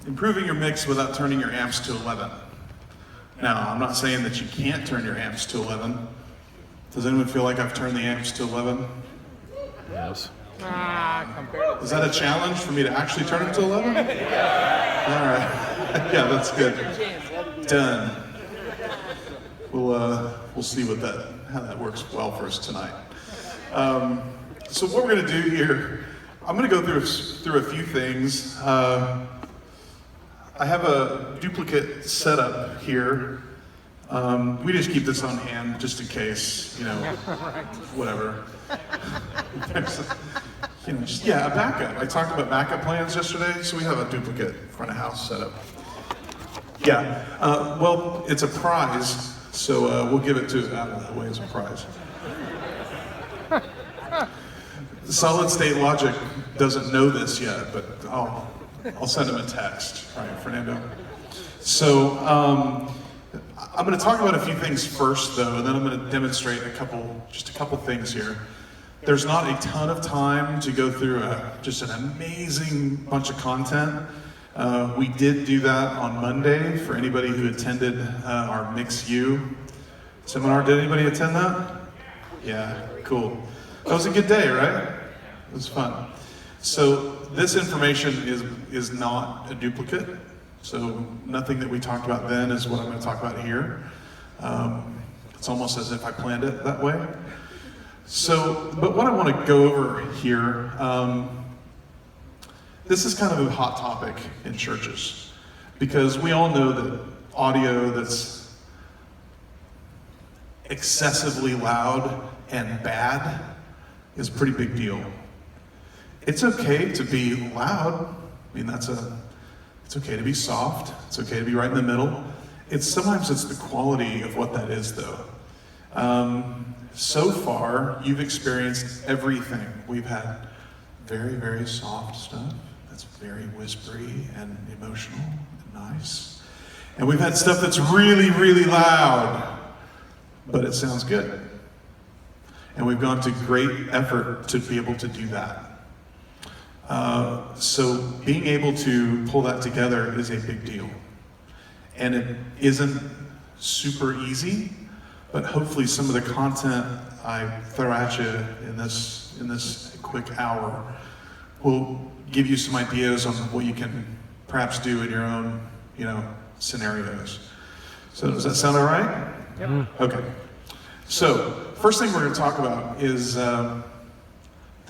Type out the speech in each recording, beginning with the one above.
improving your mix without turning your amps to 11. Now, I'm not saying that you can't turn your amps to 11. Does anyone feel like I've turned the amps to 11? Yes. Is that a challenge for me to actually turn it to 11? All right. Yeah, that's good. Done. We'll see how that works well for us tonight. So what we're going to do here, I'm going to go through a few things. I have a duplicate setup here. We just keep this on hand just in case, whatever. A backup. I talked about backup plans yesterday, so we have a duplicate front of house setup. Yeah, well, it's a prize, so we'll give it to out of the way as a prize. Solid State Logic doesn't know this yet, but I'll send him a text. All right, Fernando. So I'm going to talk about a few things first, though, and then I'm going to demonstrate just a couple things here. There's not a ton of time to go through just an amazing bunch of content. We did do that on Monday for anybody who attended our Mix U seminar. Did anybody attend that? Yeah, cool. That was a good day, right? It was fun. So this information is not a duplicate. So nothing that we talked about then is what I'm going to talk about here. It's almost as if I planned it that way. So, but what I want to go over here, this is kind of a hot topic in churches, because we all know that audio that's excessively loud and bad is a pretty big deal. It's okay to be loud. I mean, it's okay to be soft. It's okay to be right in the middle. Sometimes it's the quality of what that is, though. So far, you've experienced everything. We've had very, very soft stuff that's very whispery and emotional and nice. And we've had stuff that's really, really loud, but it sounds good. And we've gone to great effort to be able to do that. So being able to pull that together is a big deal. And it isn't super easy, but hopefully some of the content I throw at you in this quick hour will give you some ideas on what you can perhaps do in your own, scenarios. So does that sound all right? Yep. Okay. So first thing we're going to talk about is the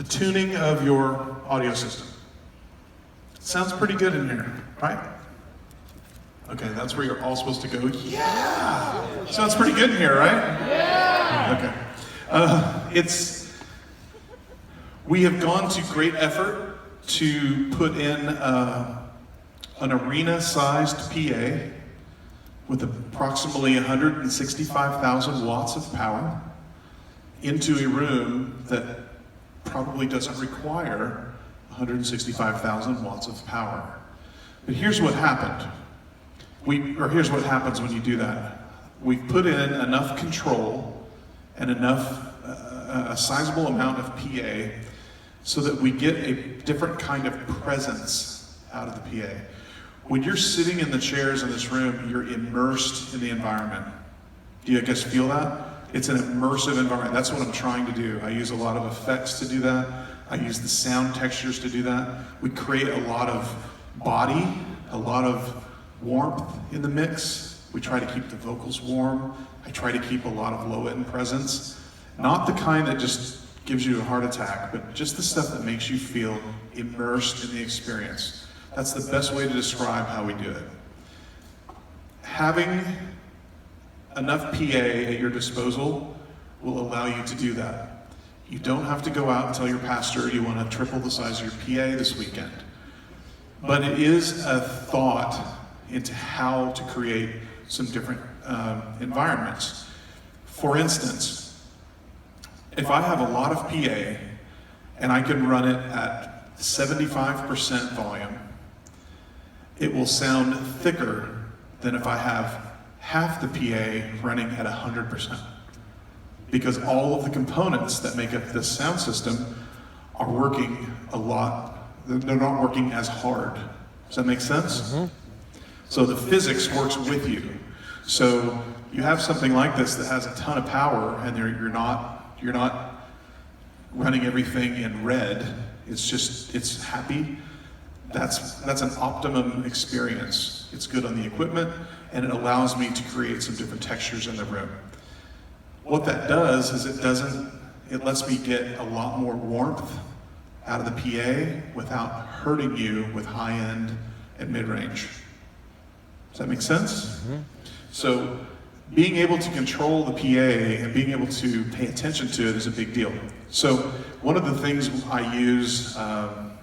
tuning of your audio system. Sounds pretty good in here, right? Okay, that's where you're all supposed to go. Yeah! Sounds pretty good in here, right? Yeah! Okay. We have gone to great effort to put in an arena-sized PA with approximately 165,000 watts of power into a room that probably doesn't require 165,000 watts of power. But here's what happened. Here's what happens when you do that. We've put in enough control and a sizable amount of PA so that we get a different kind of presence out of the PA. When you're sitting in the chairs in this room, you're immersed in the environment. Do you guys feel that? It's an immersive environment. That's what I'm trying to do. I use a lot of effects to do that. I use the sound textures to do that. We create a lot of body, a lot of warmth in the mix. We try to keep the vocals warm. I try to keep a lot of low-end presence. Not the kind that just gives you a heart attack, but just the stuff that makes you feel immersed in the experience. That's the best way to describe how we do it. Having enough PA at your disposal will allow you to do that. You don't have to go out and tell your pastor you want to triple the size of your PA this weekend. But it is a thought into how to create some different environments. For instance, if I have a lot of PA and I can run it at 75% volume, it will sound thicker than if I have half the PA running at 100%. Because all of the components that make up this sound system are working a lot, they're not working as hard Does that make sense? So the physics works with you. So you have something like this that has a ton of power, and you're not running everything in red. It's happy. That's an optimum experience. It's good on the equipment, and it allows me to create some different textures in the room. What that does is it lets me get a lot more warmth out of the PA without hurting you with high end and mid-range. Does that make sense? So being able to control the PA and being able to pay attention to it is a big deal. So one of the things I use all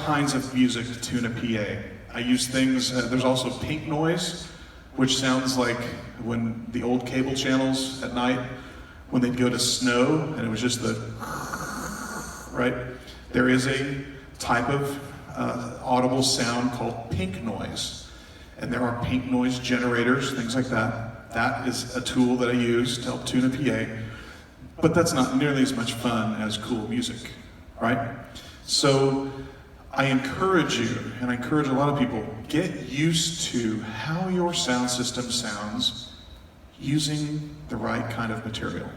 kinds of music to tune a PA. I use things, there's also pink noise, which sounds like when the old cable channels at night, when they'd go to snow and it was just the, right? There is a type of audible sound called pink noise. And there are pink noise generators, things like that. That is a tool that I use to help tune a PA. But that's not nearly as much fun as cool music, right? So I encourage you, and I encourage a lot of people, get used to how your sound system sounds using the right kind of material.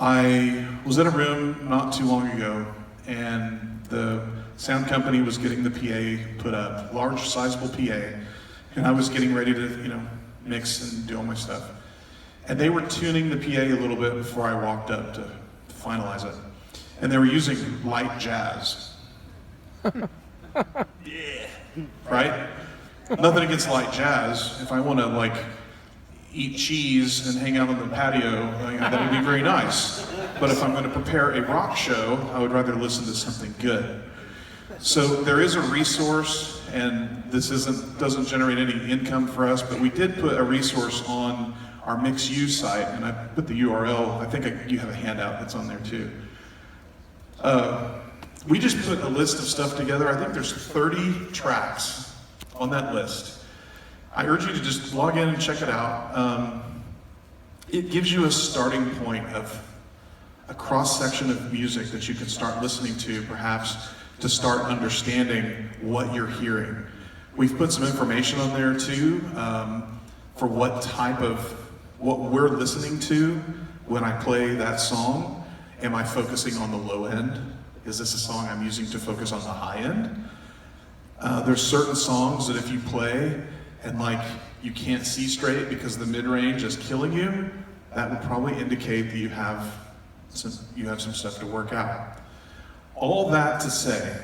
I was in a room not too long ago, and the sound company was getting the PA put up, large, sizable PA, and I was getting ready to, mix and do all my stuff. And they were tuning the PA a little bit before I walked up to finalize it. And they were using light jazz. Yeah, right? Nothing against light jazz. If I want to eat cheese and hang out on the patio, that would be very nice. But if I'm going to prepare a rock show, I would rather listen to something good. So there is a resource, and this doesn't generate any income for us, but we did put a resource on our MixU site, and I put the URL. I think you have a handout that's on there too. We just put a list of stuff together. I think there's 30 tracks on that list. I urge you to just log in and check it out. It gives you a starting point of a cross-section of music that you can start listening to, perhaps to start understanding what you're hearing. We've put some information on there too, for what we're listening to when I play that song. Am I focusing on the low end? Is this a song I'm using to focus on the high end? There's certain songs that if you play and you can't see straight because the mid-range is killing you, that would probably indicate that you have some stuff to work out. All that to say,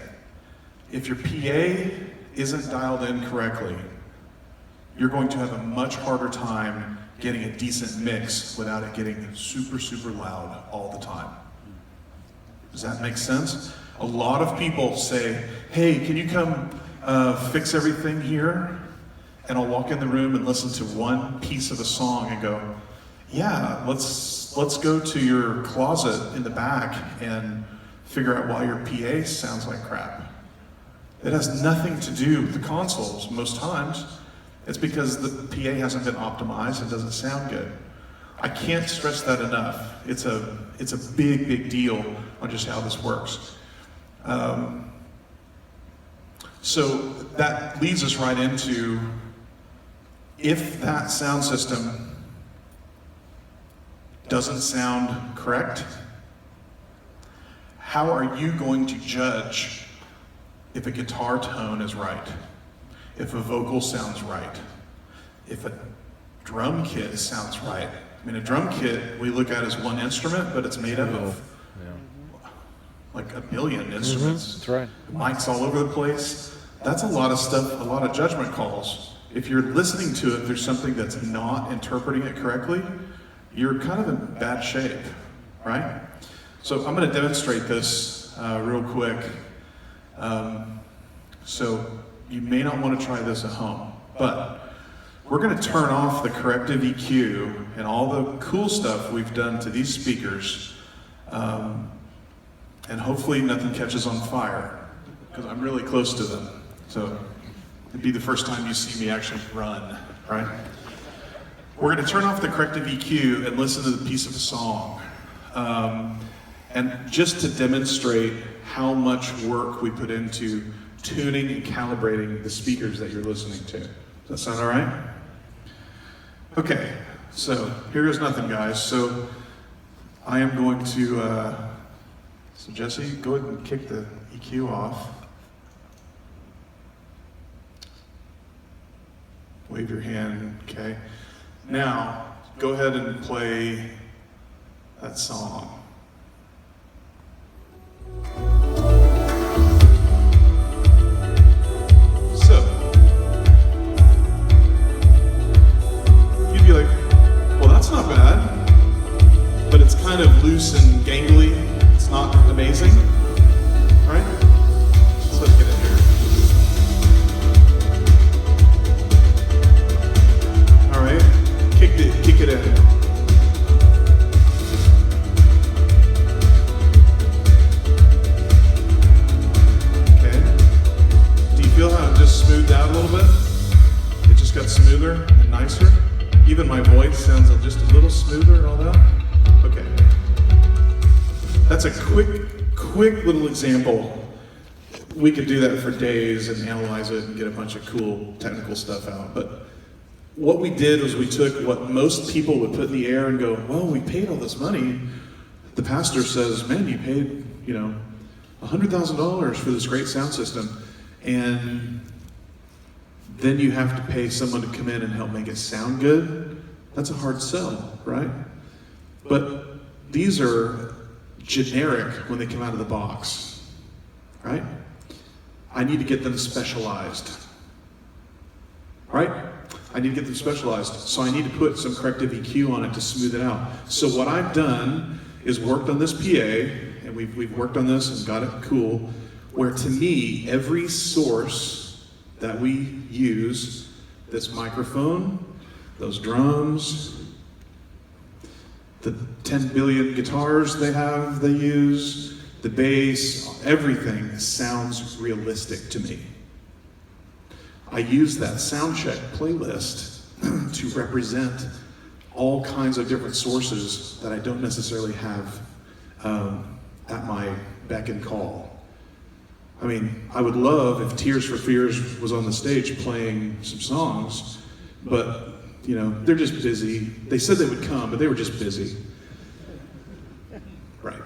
if your PA isn't dialed in correctly, you're going to have a much harder time getting a decent mix without it getting super, super loud all the time. Does that make sense? A lot of people say, hey, can you come fix everything here? And I'll walk in the room and listen to one piece of a song and go, yeah, let's go to your closet in the back and figure out why your PA sounds like crap. It has nothing to do with the consoles most times. It's because the PA hasn't been optimized and doesn't sound good. I can't stress that enough. It's a big, big deal on just how this works. So that leads us right into, if that sound system doesn't sound correct, how are you going to judge if a guitar tone is right? If a vocal sounds right? If a drum kit sounds right? I mean, a drum kit we look at as one instrument, but it's made up of a billion instruments. That's right. Mics all over the place. That's a lot of stuff, a lot of judgment calls. If you're listening to it, there's something that's not interpreting it correctly, you're kind of in bad shape, right? So I'm going to demonstrate this real quick. So you may not want to try this at home, but we're going to turn off the corrective EQ and all the cool stuff we've done to these speakers, and hopefully nothing catches on fire, because I'm really close to them. So it'd be the first time you see me actually run, right? We're going to turn off the corrective EQ and listen to the piece of the song. And just to demonstrate how much work we put into tuning and calibrating the speakers that you're listening to. Does that sound all right? Okay, so here is nothing, guys. So I am going to, so Jesse, go ahead and kick the EQ off. Wave your hand, okay? Now, go ahead and play that song. So, you'd be like, well, that's not bad, but it's kind of loose and gangly. It's not amazing, right? So let's get in here. All right, kick it in. Feel how it just smoothed out a little bit? It just got smoother and nicer. Even my voice sounds just a little smoother and all that. Okay. That's a quick little example. We could do that for days and analyze it and get a bunch of cool technical stuff out. But what we did was we took what most people would put in the air and go, well, we paid all this money. The pastor says, man, you paid, $100,000 for this great sound system. And then you have to pay someone to come in and help make it sound good. That's a hard sell, right? But these are generic when they come out of the box, right? I need to get them specialized, right? I need to get them specialized. So I need to put some corrective EQ on it to smooth it out. So what I've done is worked on this PA, and we've worked on this and got it cool, where to me, every source that we use, this microphone, those drums, the 10 billion guitars they use, the bass, everything sounds realistic to me. I use that soundcheck playlist to represent all kinds of different sources that I don't necessarily have at my beck and call. I mean, I would love if Tears for Fears was on the stage playing some songs, but, they're just busy. They said they would come, but they were just busy. Right.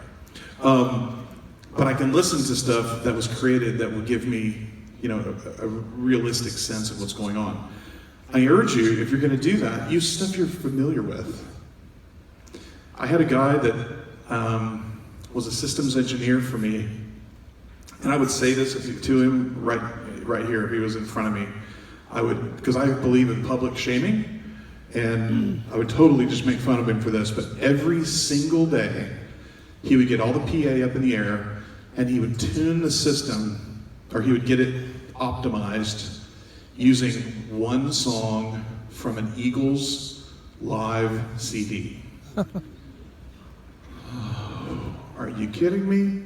But I can listen to stuff that was created that will give me, a realistic sense of what's going on. I urge you, if you're going to do that, use stuff you're familiar with. I had a guy that was a systems engineer for me. And I would say this to him right here, if he was in front of me. Because I believe in public shaming, and I would totally just make fun of him for this, but every single day, he would get all the PA up in the air, and he would tune the system, or he would get it optimized using one song from an Eagles live CD. Are you kidding me?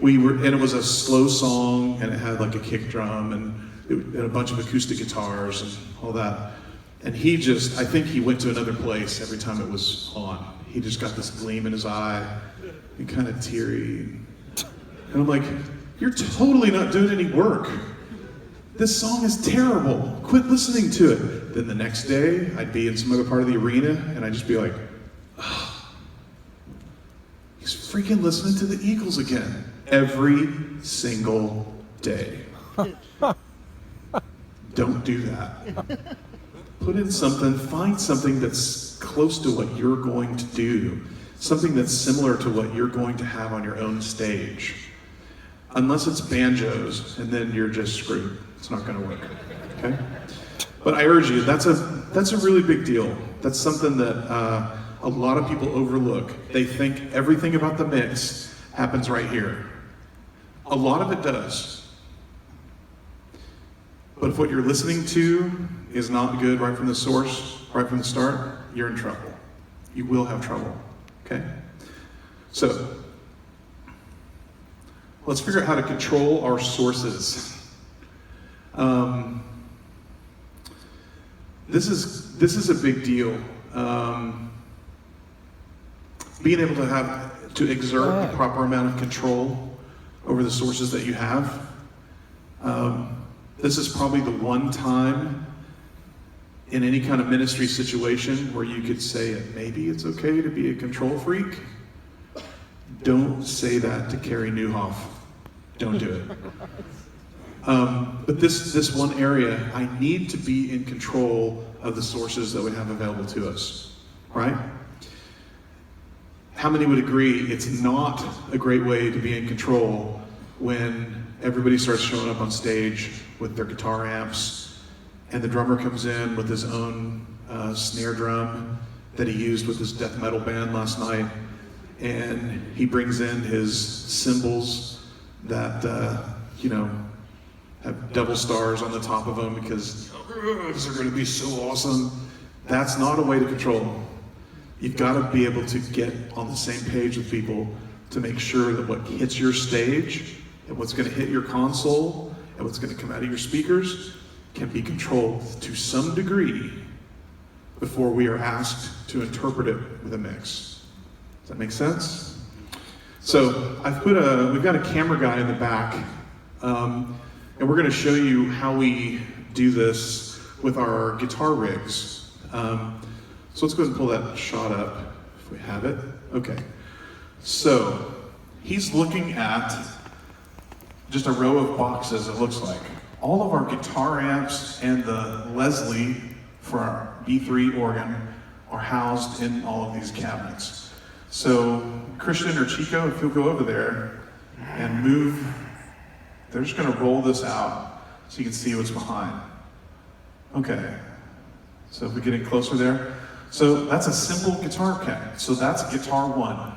And it was a slow song, and it had like a kick drum, and a bunch of acoustic guitars and all that. And I think he went to another place every time it was on. He just got this gleam in his eye, and kind of teary. And I'm like, you're totally not doing any work. This song is terrible. Quit listening to it. Then the next day, I'd be in some other part of the arena, and I'd just be like, oh, he's freaking listening to the Eagles again. Every single day. Don't do that. Put in something, find something that's close to what you're going to do. Something that's similar to what you're going to have on your own stage. Unless it's banjos, and then you're just screwed. It's not gonna work, okay? But I urge you, that's a really big deal. That's something that a lot of people overlook. They think everything about the mix happens right here. A lot of it does. But if what you're listening to is not good right from the source, right from the start, you're in trouble. You will have trouble, okay? So, let's figure out how to control our sources. This is a big deal. Being able to exert the proper amount of control over the sources that you have. This is probably the one time in any kind of ministry situation where you could say maybe it's okay to be a control freak. Don't say that to Carrie Newhoff. Don't do it. But this one area, I need to be in control of the sources that we have available to us, right? How many would agree it's not a great way to be in control when everybody starts showing up on stage with their guitar amps and the drummer comes in with his own snare drum that he used with his death metal band last night, and he brings in his cymbals that, have double stars on the top of them because these are going to be so awesome. That's not a way to control. You've got to be able to get on the same page with people to make sure that what hits your stage and what's going to hit your console and what's going to come out of your speakers can be controlled to some degree before we are asked to interpret it with a mix. Does that make sense? So we've got a camera guy in the back, and we're going to show you how we do this with our guitar rigs. So let's go ahead and pull that shot up if we have it. Okay. So he's looking at just a row of boxes, it looks like. All of our guitar amps and the Leslie for our B3 organ are housed in all of these cabinets. So Christian or Chico, if you'll go over there and move, they're just gonna roll this out so you can see what's behind. Okay, so if we get in closer there. So that's a simple guitar cabinet. So that's guitar one.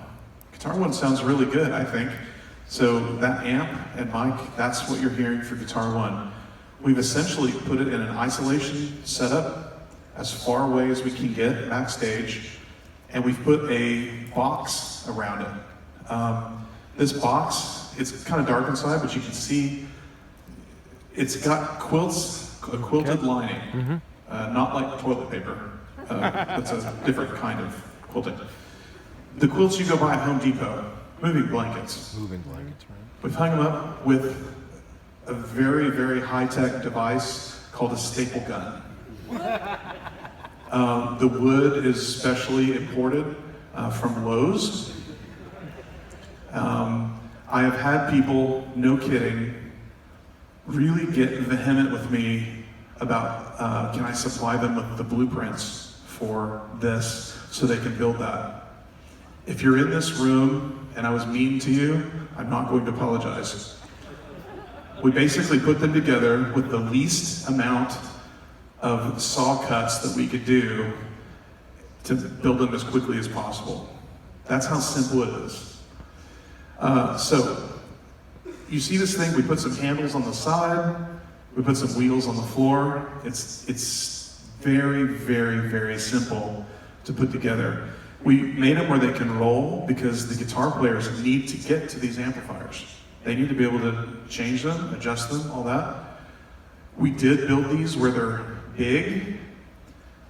Guitar one sounds really good, I think. So that amp and mic, that's what you're hearing for guitar one. We've essentially put it in an isolation setup as far away as we can get backstage, and we've put a box around it. This box, it's kind of dark inside, but you can see it's got quilts, a quilted lining, not like toilet paper. That's a different kind of quilting. The quilts you go buy at Home Depot, moving blankets. Moving blankets, right? We've hung them up with a very, very high-tech device called a staple gun. The wood is specially imported from Lowe's. I have had people, no kidding, really get vehement with me about can I supply them with the blueprints for this so they can build that. If you're in this room and I was mean to you, I'm not going to apologize. We basically put them together with the least amount of saw cuts that we could do to build them as quickly as possible. That's how simple it is. So you see this thing, we put some handles on the side, we put some wheels on the floor. It's very, very, very simple to put together. We made them where they can roll because the guitar players need to get to these amplifiers. They need to be able to change them, adjust them, all that. We did build these where they're big.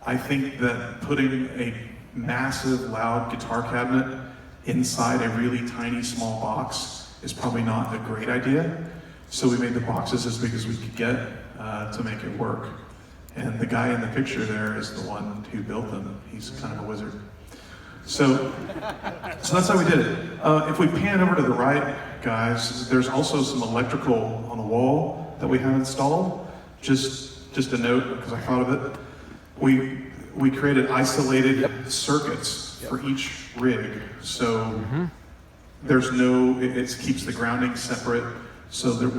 I think that putting a massive, loud guitar cabinet inside a really tiny, small box is probably not a great idea. So we made the boxes as big as we could get to make it work. And the guy in the picture there is the one who built them. He's kind of a wizard. So that's how we did it. If we pan over to the right, guys, there's also some electrical on the wall that we have installed. Just a note, because I thought of it. We created isolated circuits for each rig. So there's no, it keeps the grounding separate so that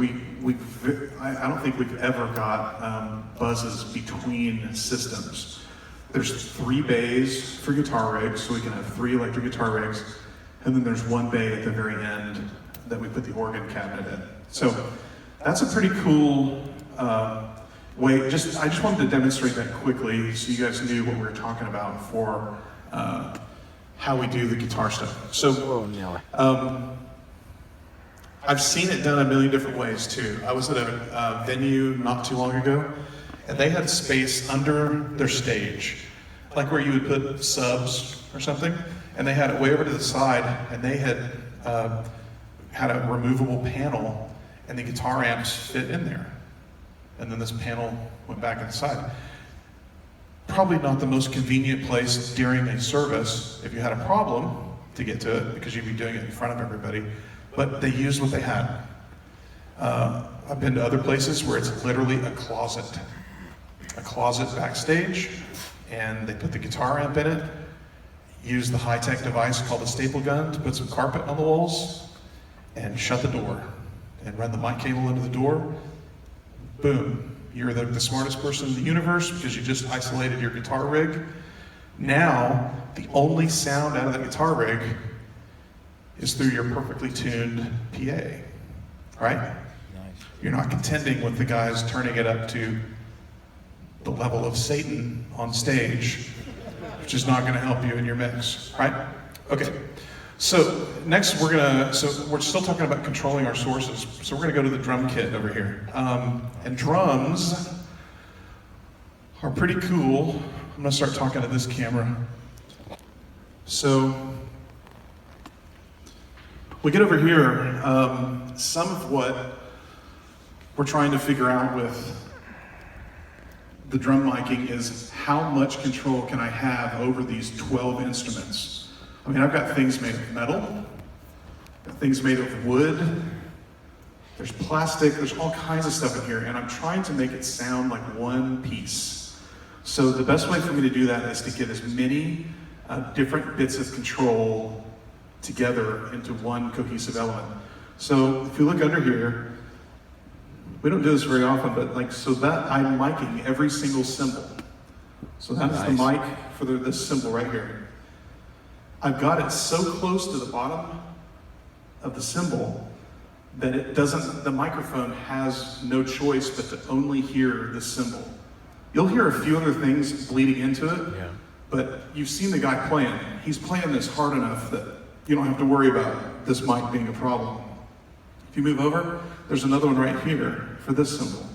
I don't think we've ever got buzzes between systems. There's 3 bays for guitar rigs, so we can have 3 electric guitar rigs, and then there's 1 bay at the very end that we put the organ cabinet in. So that's a pretty cool way. I just wanted to demonstrate that quickly so you guys knew what we were talking about for how we do the guitar stuff. So I've seen it done a million different ways too. I was at a venue not too long ago, and they had space under their stage, like where you would put subs or something, and they had it way over to the side, and they had had a removable panel and the guitar amps fit in there. And then this panel went back inside. Probably not the most convenient place during a service if you had a problem to get to it, because you'd be doing it in front of everybody, but they used what they had. I've been to other places where it's literally a closet backstage, and they put the guitar amp in it, use the high-tech device called a staple gun to put some carpet on the walls, and shut the door, and run the mic cable into the door. Boom, you're the smartest person in the universe because you just isolated your guitar rig. Now, the only sound out of that guitar rig is through your perfectly tuned PA, right? Nice. You're not contending with the guys turning it up to the level of Satan on stage, which is not gonna help you in your mix, right? Okay, so next we're still talking about controlling our sources. So we're gonna go to the drum kit over here. And drums are pretty cool. I'm gonna start talking to this camera. So we get over here, some of what we're trying to figure out with the drum miking is how much control can I have over these 12 instruments. I mean, I've got things made of metal, got things made of wood, there's plastic, there's all kinds of stuff in here, and I'm trying to make it sound like one piece. So the best way for me to do that is to get as many different bits of control together into one cohesive element. So if you look under here, we don't do this very often, but so that I'm miking every single cymbal. So that is the mic for this cymbal right here. I've got it so close to the bottom of the cymbal that it doesn't, the microphone has no choice but to only hear the cymbal. You'll hear a few other things bleeding into it, but you've seen the guy playing. He's playing this hard enough that you don't have to worry about this mic being a problem. If you move over, there's another one right here for this cymbal.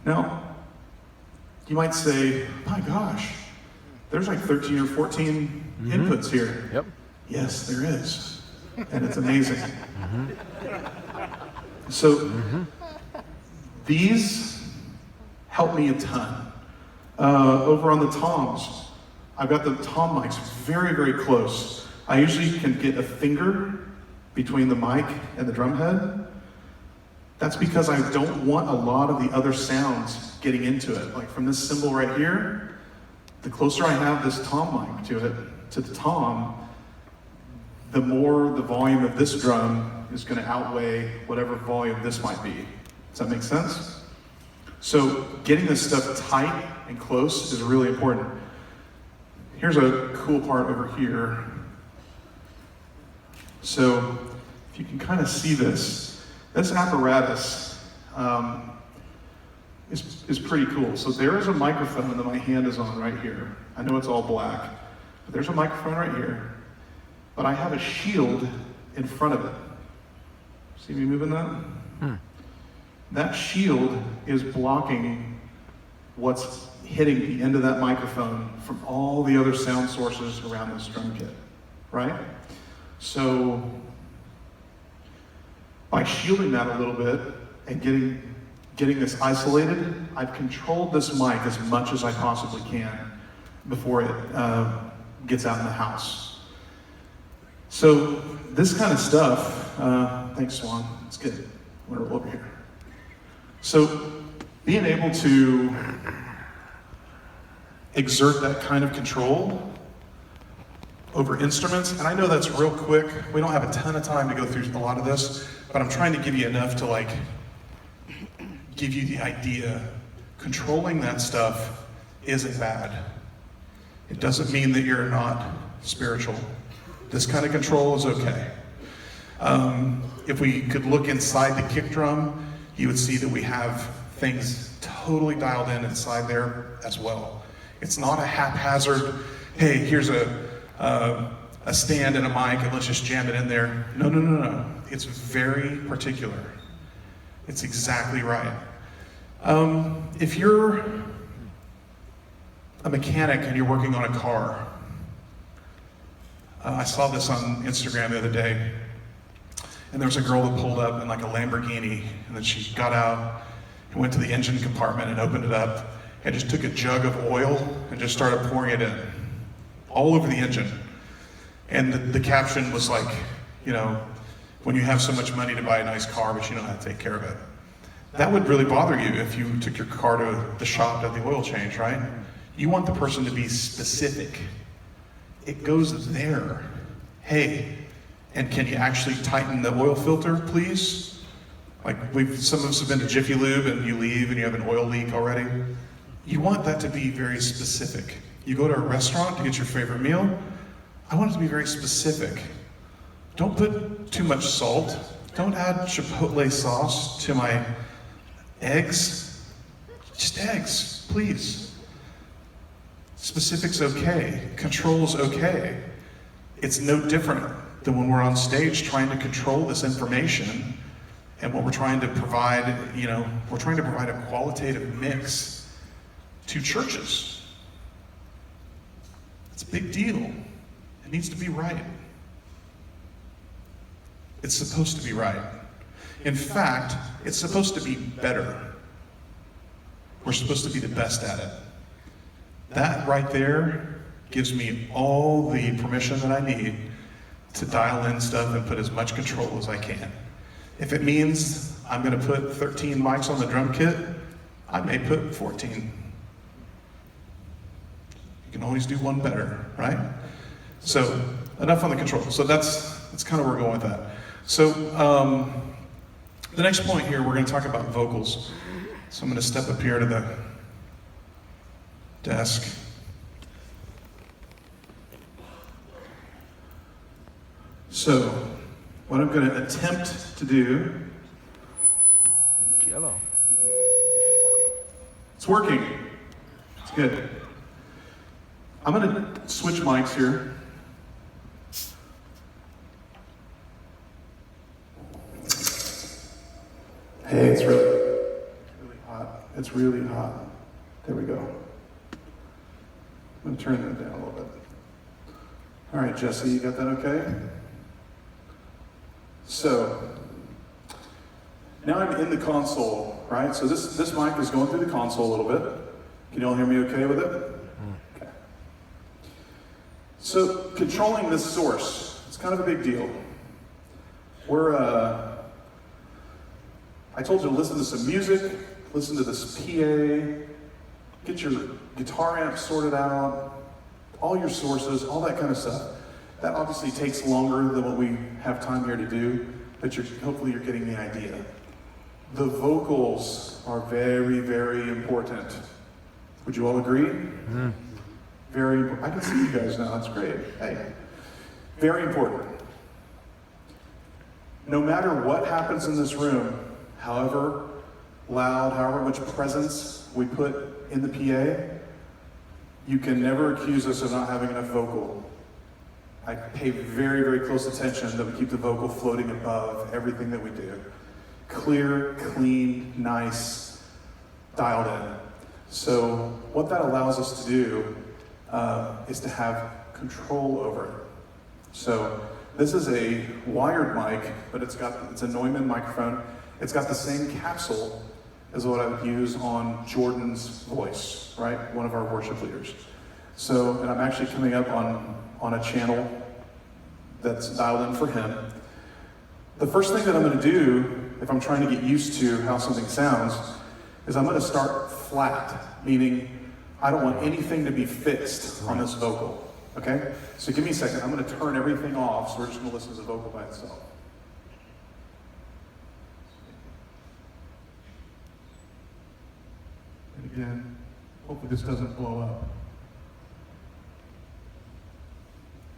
Now, you might say, my gosh, there's like 13 or 14 inputs here. Yep. Yes, there is. And it's amazing. So, these help me a ton. Over on the toms, I've got the tom mics very, very close. I usually can get a finger between the mic and the drum head. That's because I don't want a lot of the other sounds getting into it. Like from this cymbal right here, the closer I have this tom mic to it, to the tom, the more the volume of this drum is going to outweigh whatever volume this might be. Does that make sense? So getting this stuff tight and close is really important. Here's a cool part over here. So if you can kind of see this apparatus is pretty cool. So there is a microphone that my hand is on right here. I know it's all black, but there's a microphone right here. But I have a shield in front of it. See me moving that? That shield is blocking what's hitting the end of that microphone from all the other sound sources around this drum kit, right? So by shielding that a little bit and getting this isolated, I've controlled this mic as much as I possibly can before it gets out in the house. So this kind of stuff, thanks Swan, it's good. We're over here. So being able to exert that kind of control over instruments, and I know that's real quick. We don't have a ton of time to go through a lot of this, but I'm trying to give you enough to give you the idea. Controlling that stuff isn't bad. It doesn't mean that you're not spiritual. This kind of control is okay. If we could look inside the kick drum, you would see that we have things totally dialed in inside there as well. It's not a haphazard, hey, here's a stand and a mic and let's just jam it in there. No. It's very particular. It's exactly right. If you're a mechanic and you're working on a car, I saw this on Instagram the other day, and there was a girl that pulled up in like a Lamborghini, and then she got out and went to the engine compartment and opened it up and just took a jug of oil and just started pouring it in, all over the engine. And the caption was like, you know, when you have so much money to buy a nice car, but you don't know how to take care of it. That would really bother you if you took your car to the shop at the oil change, right? You want the person to be specific. It goes there. Hey, and can you actually tighten the oil filter, please? Like some of us have been to Jiffy Lube and you leave and you have an oil leak already. You want that to be very specific. You go to a restaurant to get your favorite meal, I want it to be very specific. Don't put too much salt. Don't add chipotle sauce to my eggs. Just eggs, please. Specific's okay. Control's okay. It's no different than when we're on stage trying to control this information, and what we're trying to provide, you know, we're trying to provide a qualitative mix to churches. It's a big deal. It needs to be right. It's supposed to be right. In fact, it's supposed to be better. We're supposed to be the best at it. That right there gives me all the permission that I need to dial in stuff and put as much control as I can. If it means I'm going to put 13 mics on the drum kit, I may put 14. You can always do one better, right? So enough on the control. So that's kind of where we're going with that. So the next point here, we're going to talk about vocals. So I'm going to step up here to the desk. So what I'm going to attempt to do. Jello. It's working. It's good. I'm going to switch mics here. Hey, it's really hot. It's really hot. There we go. I'm going to turn that down a little bit. All right, Jesse, you got that okay? So, now I'm in the console, right? So this mic is going through the console a little bit. Can you all hear me okay with it? Okay. So, controlling this source, it's kind of a big deal. I told you to listen to some music, listen to this PA, get your guitar amp sorted out, all your sources, all that kind of stuff. That obviously takes longer than what we have time here to do, but hopefully you're getting the idea. The vocals are very, very important. Would you all agree? Mm-hmm. Very, I can see you guys now, that's great. Hey, very important. No matter what happens in this room, however loud, however much presence we put in the PA, you can never accuse us of not having enough vocal. I pay very, very close attention that we keep the vocal floating above everything that we do. Clear, clean, nice, dialed in. So what that allows us to do is to have control over it. So this is a wired mic, but it's a Neumann microphone. It's got the same capsule as what I would use on Jordan's voice, right? One of our worship leaders. So, and I'm actually coming up on a channel that's dialed in for him. The first thing that I'm going to do, if I'm trying to get used to how something sounds, is I'm going to start flat, meaning I don't want anything to be fixed on this vocal, okay? So give me a second, I'm going to turn everything off, so we're just going to listen to the vocal by itself. And again, hopefully this doesn't blow up.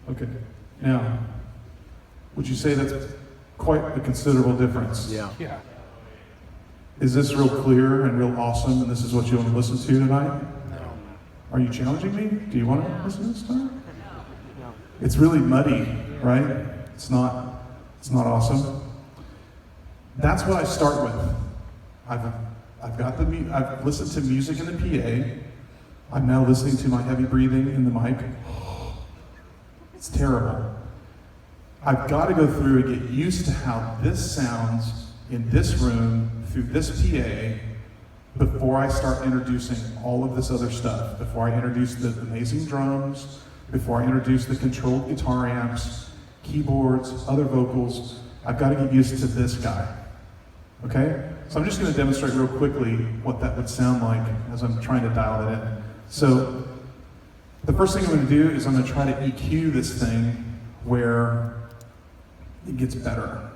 Okay, now, would you say that's quite a considerable difference? Yeah. Is this real clear and real awesome, and this is what you want to listen to tonight? No. Are you challenging me? Do you want to listen to this tonight? No. It's really muddy, right? It's not awesome. That's what I start with. I've listened to music in the PA. I'm now listening to my heavy breathing in the mic. It's terrible. I've got to go through and get used to how this sounds in this room through this PA before I start introducing all of this other stuff, before I introduce the amazing drums, before I introduce the controlled guitar amps, keyboards, other vocals. I've got to get used to this guy, okay? So I'm just going to demonstrate real quickly what that would sound like as I'm trying to dial that in. So the first thing I'm going to do is I'm going to try to EQ this thing where it gets better,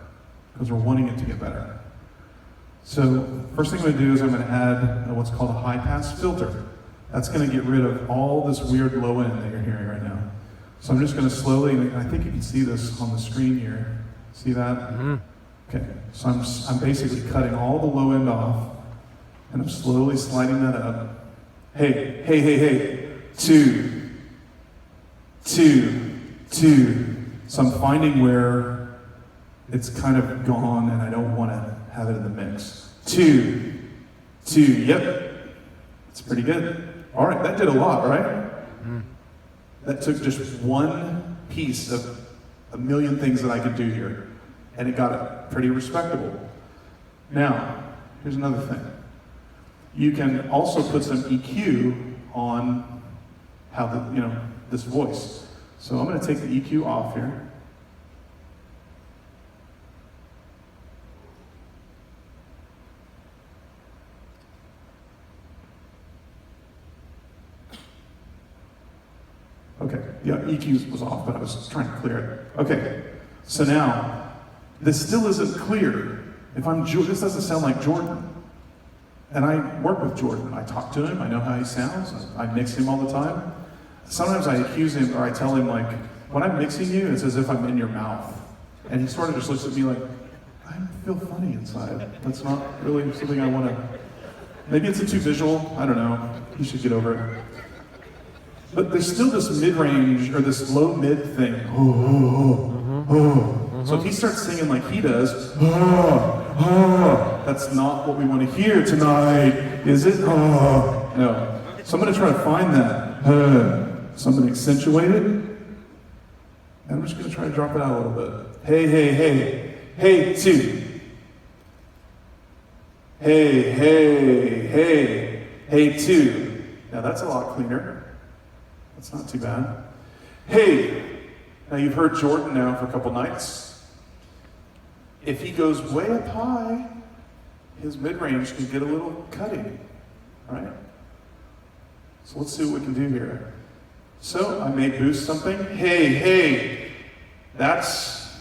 because we're wanting it to get better. So first thing I'm going to do is I'm going to add what's called a high pass filter. That's going to get rid of all this weird low end that you're hearing right now. So I'm just going to slowly, and I think you can see this on the screen here. See that? Mm-hmm. Okay, so I'm basically cutting all the low end off, and I'm slowly sliding that up. Hey, hey, hey, hey, 2, 2, 2. So I'm finding where it's kind of gone and I don't want to have it in the mix. 2, 2, yep. It's pretty good. All right, that did a lot, right? That took just one piece of a million things that I could do here, and it got it pretty respectable. Now, here's another thing. You can also put some EQ on how this voice. So I'm going to take the EQ off here. Okay, yeah, EQ was off, but I was trying to clear it. Okay, so now, this still isn't clear. This doesn't sound like Jordan. And I work with Jordan. I talk to him, I know how he sounds, I mix him all the time. Sometimes I accuse him, or I tell him, like, when I'm mixing you, it's as if I'm in your mouth. And he sort of just looks at me like, I feel funny inside. That's not really something I want to, maybe it's too visual, I don't know. He should get over it. But there's still this mid-range, or this low-mid thing. So if he starts singing like he does, that's not what we want to hear tonight, is it? No. So I'm going to try to find that. So I'm going to accentuate it, and I'm just going to try to drop it out a little bit. Hey, hey, hey. Hey, 2. Hey, hey, hey. Hey, 2. Now that's a lot cleaner. That's not too bad. Hey, now you've heard Jordan now for a couple nights. If he goes way up high, his mid-range can get a little cutting, right? So let's see what we can do here. So I may boost something. Hey, hey, that's,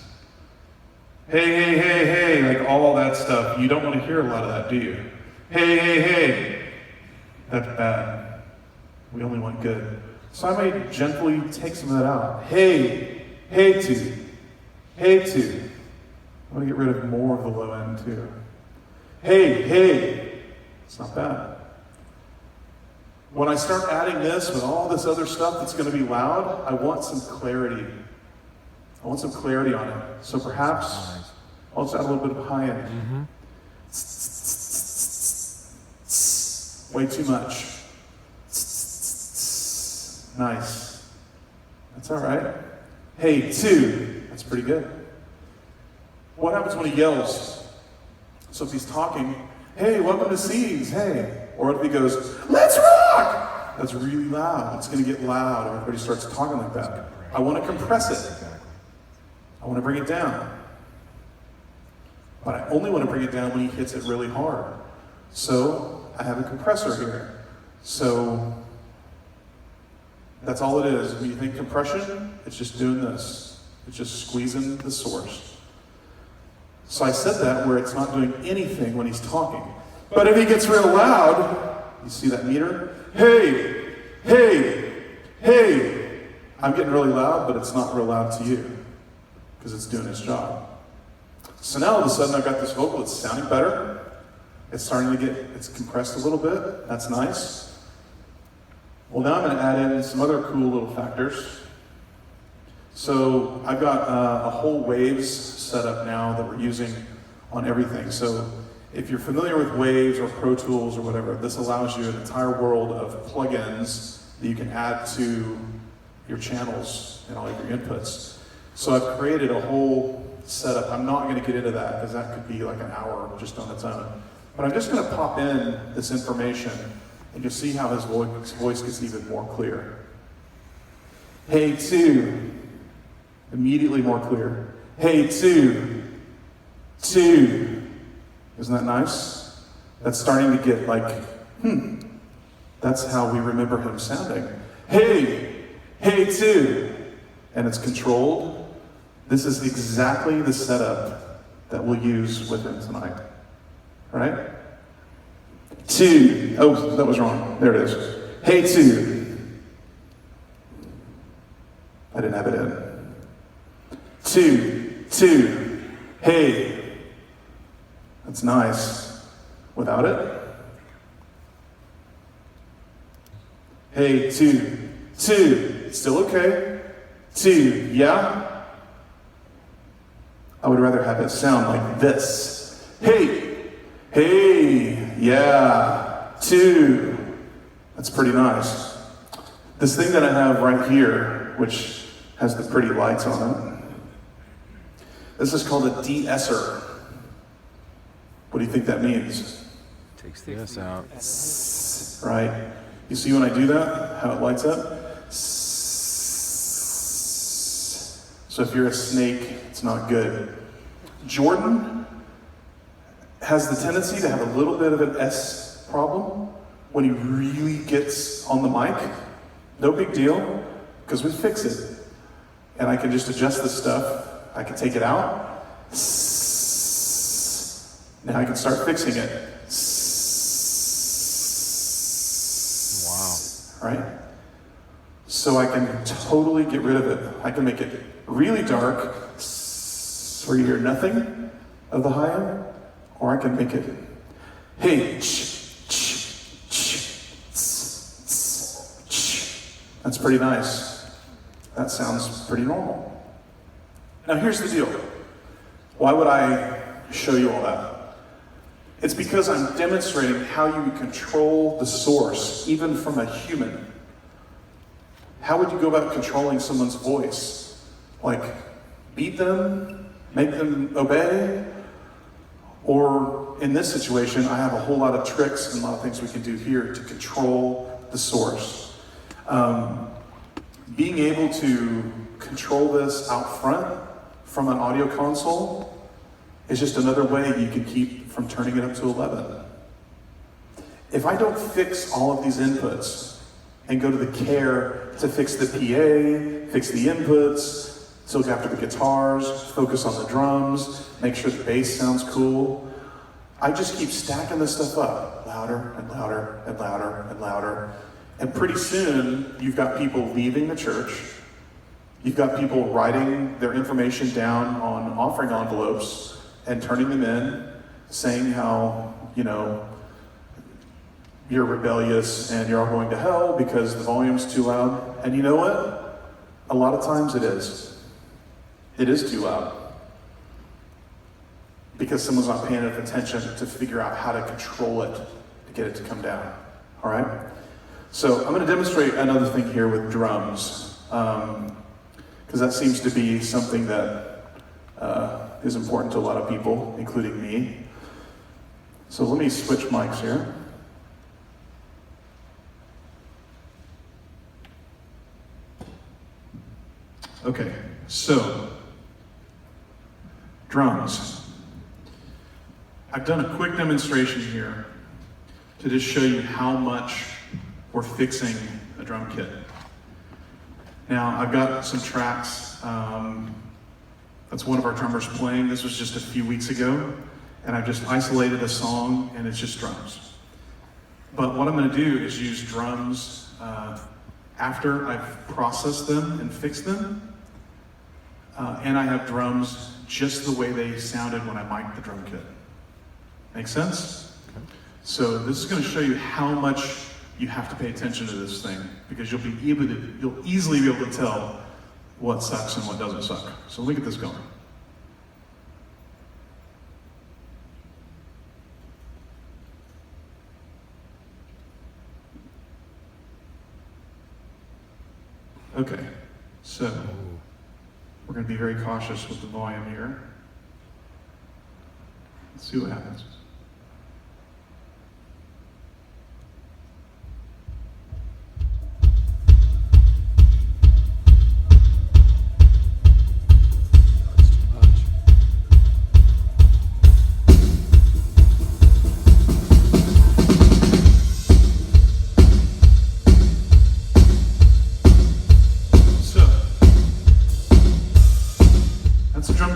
hey, hey, hey, hey, like all that stuff. You don't want to hear a lot of that, do you? Hey, hey, hey, that's bad. We only want good. So I may gently take some of that out. Hey, hey, 2. Hey, 2. I want to get rid of more of the low end too. Hey, hey. It's not bad. When I start adding this with all this other stuff that's going to be loud, I want some clarity. I want some clarity on it. So perhaps I'll just add a little bit of high end. Way too much. Nice. That's all right. Hey, 2. That's pretty good. What happens when he yells? So if he's talking, hey, welcome to Seeds, hey. Or if he goes, let's rock! That's really loud. It's going to get loud. Everybody starts talking like that. I want to compress it. I want to bring it down. But I only want to bring it down when he hits it really hard. So I have a compressor here. So that's all it is. When you think compression, it's just doing this. It's just squeezing the source. So I said that where it's not doing anything when he's talking. But if he gets real loud, you see that meter? Hey, hey, hey. I'm getting really loud, but it's not real loud to you because it's doing its job. So now all of a sudden I've got this vocal that's sounding better. It's starting to it's compressed a little bit. That's nice. Well, now I'm going to add in some other cool little factors. So I've got a whole waves set up now that we're using on everything. So if you're familiar with Waves or Pro Tools or whatever, this allows you an entire world of plugins that you can add to your channels and all of your inputs. So I've created a whole setup. I'm not going to get into that because that could be like an hour just on its own. But I'm just going to pop in this information and you'll see how his voice gets even more clear. Hey, two. Immediately more clear. Hey, two. Two. Isn't that nice? That's starting to get like, that's how we remember him sounding. Hey, hey, two. And it's controlled. This is exactly the setup that we'll use with him tonight. Right? Two. Oh, that was wrong. There it is. Hey, two. I didn't have it in. Two. Two. Hey. That's nice. Without it? Hey, two. Two. Still okay. Two. Yeah? I would rather have it sound like this. Hey. Hey, yeah, two. That's pretty nice. This thing that I have right here, which has the pretty lights on it, this is called a de-esser. What do you think that means? Takes the S out. Right. You see when I do that, how it lights up? So if you're a snake, it's not good. Jordan has the tendency to have a little bit of an S problem when he really gets on the mic. No big deal, because we fix it. And I can just adjust this stuff. I can take it out. Now I can start fixing it. Wow. Right? So I can totally get rid of it. I can make it really dark, where you hear nothing of the high end. Or I can make it, hey, that's pretty nice. That sounds pretty normal. Now here's the deal. Why would I show you all that? It's because I'm demonstrating how you would control the source, even from a human. How would you go about controlling someone's voice? Like, beat them? Make them obey? Or in this situation, I have a whole lot of tricks and a lot of things we can do here to control the source. Being able to control this out front from an audio console is just another way you can keep from turning it up to 11. If I don't fix all of these inputs and go to the care to fix the PA, fix the inputs, so look after the guitars, focus on the drums, make sure the bass sounds cool. I just keep stacking this stuff up, louder and louder and louder and louder. And pretty soon, you've got people leaving the church. You've got people writing their information down on offering envelopes and turning them in, saying how, you're rebellious and you're all going to hell because the volume's too loud. And you know what? A lot of times it is. It is too loud because someone's not paying enough attention to figure out how to control it to get it to come down. All right? So I'm going to demonstrate another thing here with drums because that seems to be something that is important to a lot of people, including me. So let me switch mics here. Okay, so drums. I've done a quick demonstration here to just show you how much we're fixing a drum kit. Now, I've got some tracks. That's one of our drummers playing. This was just a few weeks ago, and I've just isolated a song, and it's just drums. But what I'm going to do is use drums after I've processed them and fixed them. And I have drums just the way they sounded when I mic'd the drum kit. Make sense? Okay. So this is going to show you how much you have to pay attention to this thing, because you'll easily be able to tell what sucks and what doesn't suck. So let me get this going. Okay, so we're going to be very cautious with the volume here. Let's see what happens.